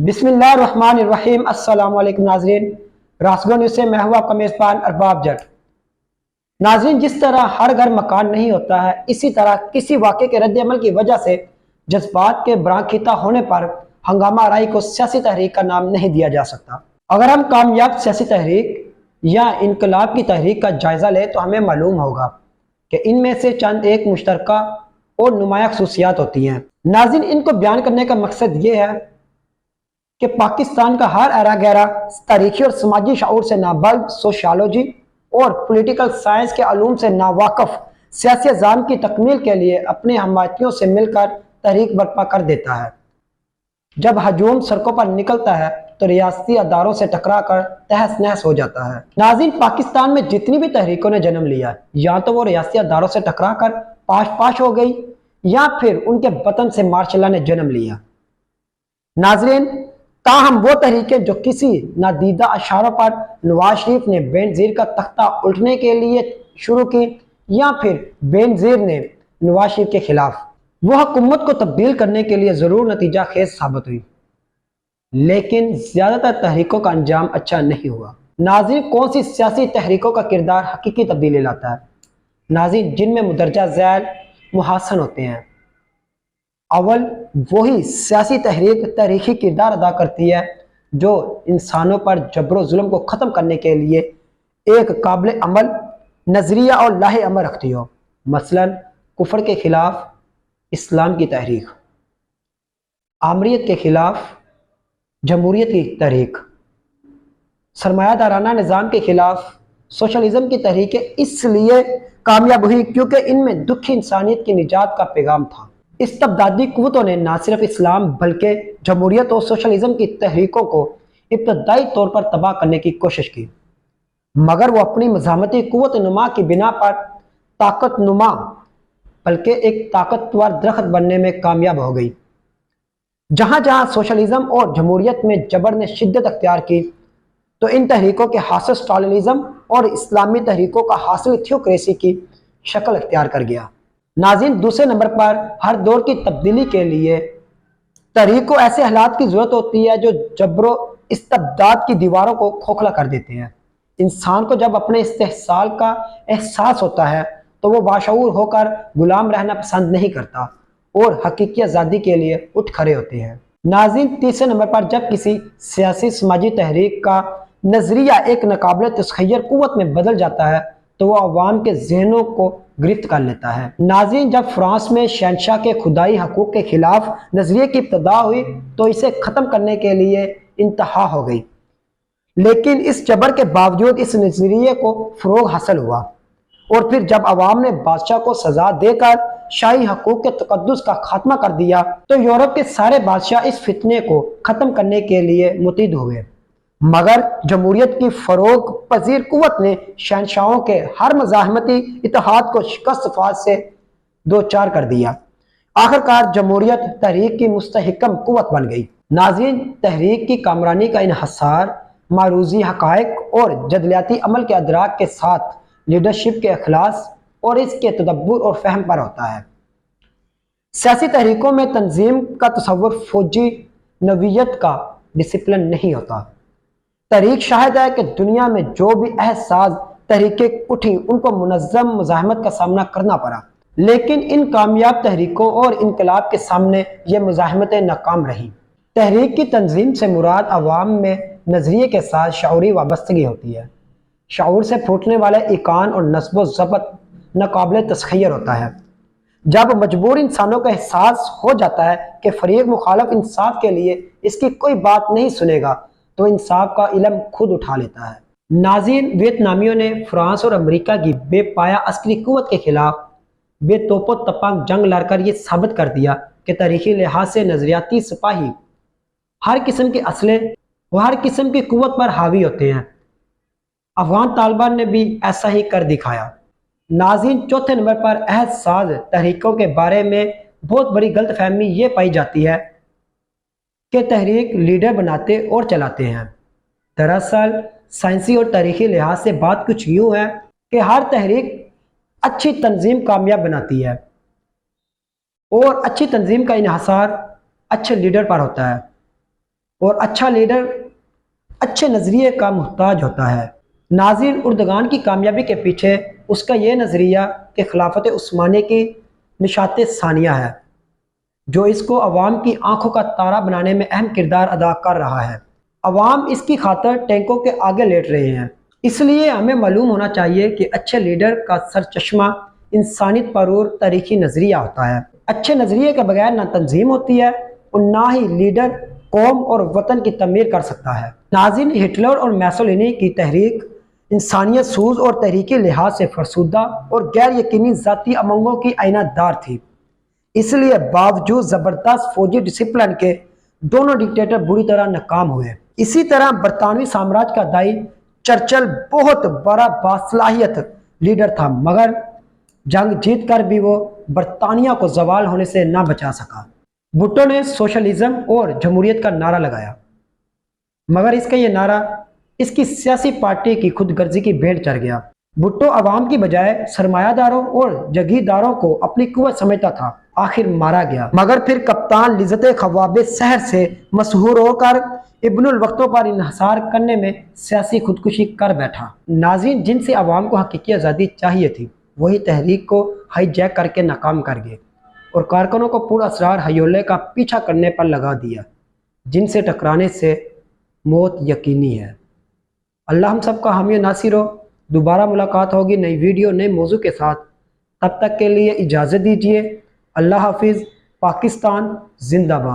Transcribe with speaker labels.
Speaker 1: بسم اللہ الرحمن الرحیم۔ السلام علیکم ناظرین، راسگو نیوز سے میں ہوں آپ کا میزبان ارباب جٹ۔ ناظرین، جس طرح ہر گھر مکان نہیں ہوتا ہے، اسی طرح کسی واقعے کے رد عمل کی وجہ سے جذبات کے برانکیتا ہونے پر ہنگامہ آرائی کو سیاسی تحریک کا نام نہیں دیا جا سکتا۔ اگر ہم کامیاب سیاسی تحریک یا انقلاب کی تحریک کا جائزہ لیں تو ہمیں معلوم ہوگا کہ ان میں سے چند ایک مشترکہ اور نمایاں خصوصیات ہوتی ہیں۔ ناظرین، ان کو بیان کرنے کا مقصد یہ ہے کہ پاکستان کا ہر ایرا گیرا تاریخی اور سماجی شعور سے نابلد، سوشیالوجی اور پولیٹیکل سائنس کے علوم سے ناواقف سیاسی نظام کی تکمیل کے لیے اپنے حمایتیوں سے مل کر تحریک برپا کر دیتا ہے۔ جب ہجوم سڑکوں پر نکلتا ہے تو ریاستی اداروں سے ٹکرا کر تہس نہس ہو جاتا ہے۔ ناظرین، پاکستان میں جتنی بھی تحریکوں نے جنم لیا، یا تو وہ ریاستی اداروں سے ٹکرا کر پاش پاش ہو گئی یا پھر ان کے وطن سے ماشاء اللہ نے جنم لیا۔ ناظرین، تاہم وہ تحریکیں جو کسی نادیدہ اشاروں پر نواز شریف نے بے نظیر کا تختہ الٹنے کے لیے شروع کی یا پھر بے نظیر نے نواز شریف کے خلاف، وہ حکومت کو تبدیل کرنے کے لیے ضرور نتیجہ خیز ثابت ہوئی، لیکن زیادہ تر تحریکوں کا انجام اچھا نہیں ہوا۔ ناظرین، کون سی سیاسی تحریکوں کا کردار حقیقی تبدیلی لاتا ہے؟ ناظرین، جن میں مندرجہ ذیل محاسن ہوتے ہیں۔ اول، وہی سیاسی تحریک تاریخی کردار ادا کرتی ہے جو انسانوں پر جبر و ظلم کو ختم کرنے کے لیے ایک قابل عمل نظریہ اور لاہ عمل رکھتی ہو۔ مثلا کفر کے خلاف اسلام کی تحریک، آمریت کے خلاف جمہوریت کی تحریک، سرمایہ دارانہ نظام کے خلاف سوشلزم کی تحریکیں اس لیے کامیاب ہوئی کیونکہ ان میں دکھی انسانیت کی نجات کا پیغام تھا۔ استبدادی قوتوں نے نہ صرف اسلام بلکہ جمہوریت اور سوشلزم کی تحریکوں کو ابتدائی طور پر تباہ کرنے کی کوشش کی، مگر وہ اپنی مزاحمتی قوت نما کی بنا پر طاقت نما بلکہ ایک طاقتور درخت بننے میں کامیاب ہو گئی۔ جہاں جہاں سوشلزم اور جمہوریت میں جبر نے شدت اختیار کی تو ان تحریکوں کے حاصل اسٹالنزم اور اسلامی تحریکوں کا حاصل تھیوکریسی کی شکل اختیار کر گیا۔ ناظرین، دوسرے نمبر پر ہر دور کی تبدیلی کے لیے تحریک کو ایسے حالات کی ضرورت ہوتی ہے جو جبر و استبداد کی دیواروں کو کھوکھلا کر دیتے ہیں۔ انسان کو جب اپنے استحصال کا احساس ہوتا ہے تو وہ باشعور ہو کر غلام رہنا پسند نہیں کرتا اور حقیقی آزادی کے لیے اٹھ کھڑے ہوتے ہیں۔ ناظرین، تیسرے نمبر پر جب کسی سیاسی سماجی تحریک کا نظریہ ایک ناقابل تسخیر قوت میں بدل جاتا ہے تو وہ عوام کے ذہنوں کو گرفت کر لیتا ہے۔ ناظرین، جب فرانس میں شہنشاہ کے خدائی حقوق کے خلاف نظریے کی ابتدا ہوئی تو اسے ختم کرنے کے لیے انتہا ہو گئی، لیکن اس جبر کے باوجود اس نظریے کو فروغ حاصل ہوا، اور پھر جب عوام نے بادشاہ کو سزا دے کر شاہی حقوق کے تقدس کا خاتمہ کر دیا تو یورپ کے سارے بادشاہ اس فتنے کو ختم کرنے کے لیے متحد ہوئے، مگر جمہوریت کی فروغ پذیر قوت نے شہنشاہوں کے ہر مزاحمتی اتحاد کو شکست فاز سے دوچار کر دیا۔ آخرکار جمہوریت تحریک کی مستحکم قوت بن گئی۔ ناظرین، تحریک کی کامرانی کا انحصار معروضی حقائق اور جدلیاتی عمل کے ادراک کے ساتھ لیڈرشپ کے اخلاص اور اس کے تدبر اور فہم پر ہوتا ہے۔ سیاسی تحریکوں میں تنظیم کا تصور فوجی نوعیت کا ڈسپلن نہیں ہوتا۔ تحریک شاہد ہے کہ دنیا میں جو بھی احساس تحریکیں اٹھیں ان کو منظم مزاحمت کا سامنا کرنا پڑا، لیکن ان کامیاب تحریکوں اور انقلاب کے سامنے یہ مزاحمتیں ناکام رہیں۔ تحریک کی تنظیم سے مراد عوام میں نظریے کے ساتھ شعوری وابستگی ہوتی ہے۔ شعور سے پھوٹنے والے ایقان اور نصب و ضبط ناقابل تسخیر ہوتا ہے۔ جب مجبور انسانوں کا احساس ہو جاتا ہے کہ فریق مخالف انصاف کے لیے اس کی کوئی بات نہیں سنے گا تو انصاف کا علم خود اٹھا لیتا ہے۔ ناظرین، ویتنامیوں نے فرانس اور امریکہ کی بے پایہ عسکری قوت کے خلاف بے توپ و تپانگ جنگ لڑ کر یہ ثابت کر دیا کہ تاریخی لحاظ سے نظریاتی سپاہی ہر قسم کے اسلحے و ہر قسم کی قوت پر حاوی ہوتے ہیں۔ افغان طالبان نے بھی ایسا ہی کر دکھایا۔ ناظرین، چوتھے نمبر پر عہد ساز تحریکوں کے بارے میں بہت بڑی غلط فہمی یہ پائی جاتی ہے کہ تحریک لیڈر بناتے اور چلاتے ہیں۔ دراصل سائنسی اور تاریخی لحاظ سے بات کچھ یوں ہے کہ ہر تحریک اچھی تنظیم کامیاب بناتی ہے اور اچھی تنظیم کا انحصار اچھے لیڈر پر ہوتا ہے۔ اور اچھا لیڈر اچھے نظریے کا محتاج ہوتا ہے۔ ناظرین، اردگان کی کامیابی کے پیچھے اس کا یہ نظریہ کہ خلافت عثمانیہ کی نشاط ثانیہ ہے، جو اس کو عوام کی آنکھوں کا تارا بنانے میں اہم کردار ادا کر رہا ہے۔ عوام اس کی خاطر ٹینکوں کے آگے لیٹ رہے ہیں۔ اس لیے ہمیں معلوم ہونا چاہیے کہ اچھے لیڈر کا سرچشمہ انسانیت پرور تاریخی نظریہ ہوتا ہے۔ اچھے نظریے کے بغیر نہ تنظیم ہوتی ہے اور نہ ہی لیڈر قوم اور وطن کی تعمیر کر سکتا ہے۔ ناظرین، ہٹلر اور میسولینی کی تحریک انسانیت سوز اور تحریکی لحاظ سے فرسودہ اور غیر یقینی ذاتی امنگوں کی آئینہ دار تھی۔ اس لیے باوجود زبردست فوجی ڈسپلن کے دونوں ڈکٹیٹر بری طرح ناکام ہوئے۔ اسی طرح برطانوی سامراج کا دائی چرچل بہت بڑا باصلاحیت لیڈر تھا، مگر جنگ جیت کر بھی وہ برطانیہ کو زوال ہونے سے نہ بچا سکا۔ بھٹو نے سوشلزم اور جمہوریت کا نعرہ لگایا، مگر اس کا یہ نعرہ اس کی سیاسی پارٹی کی خود غرضی کی بھیڑ چڑھ گیا۔ بھٹو عوام کی بجائے سرمایہ داروں اور جگیرداروں کو اپنی قوت سمجھتا تھا، آخر مارا گیا، مگر پھر کپتان لذت خواب سحر سے مسحور ہو کر ابن الوقتوں پر انحصار کرنے میں سیاسی خودکشی کر بیٹھا۔ ناظرین، جن سے عوام کو حقیقی آزادی چاہیے تھی، وہی تحریک کو ہائی جیک کر کے ناکام کر گئے اور کارکنوں کو پر اسرار ہیولے کا پیچھا کرنے پر لگا دیا، جن سے ٹکرانے سے موت یقینی ہے۔ اللہ ہم سب کا حامی و ناصر ہو۔ دوبارہ ملاقات ہوگی نئی ویڈیو نئے موضوع کے ساتھ، تب تک کے لیے اجازت دیجیے۔ اللہ حافظ۔ پاکستان زندہ باد۔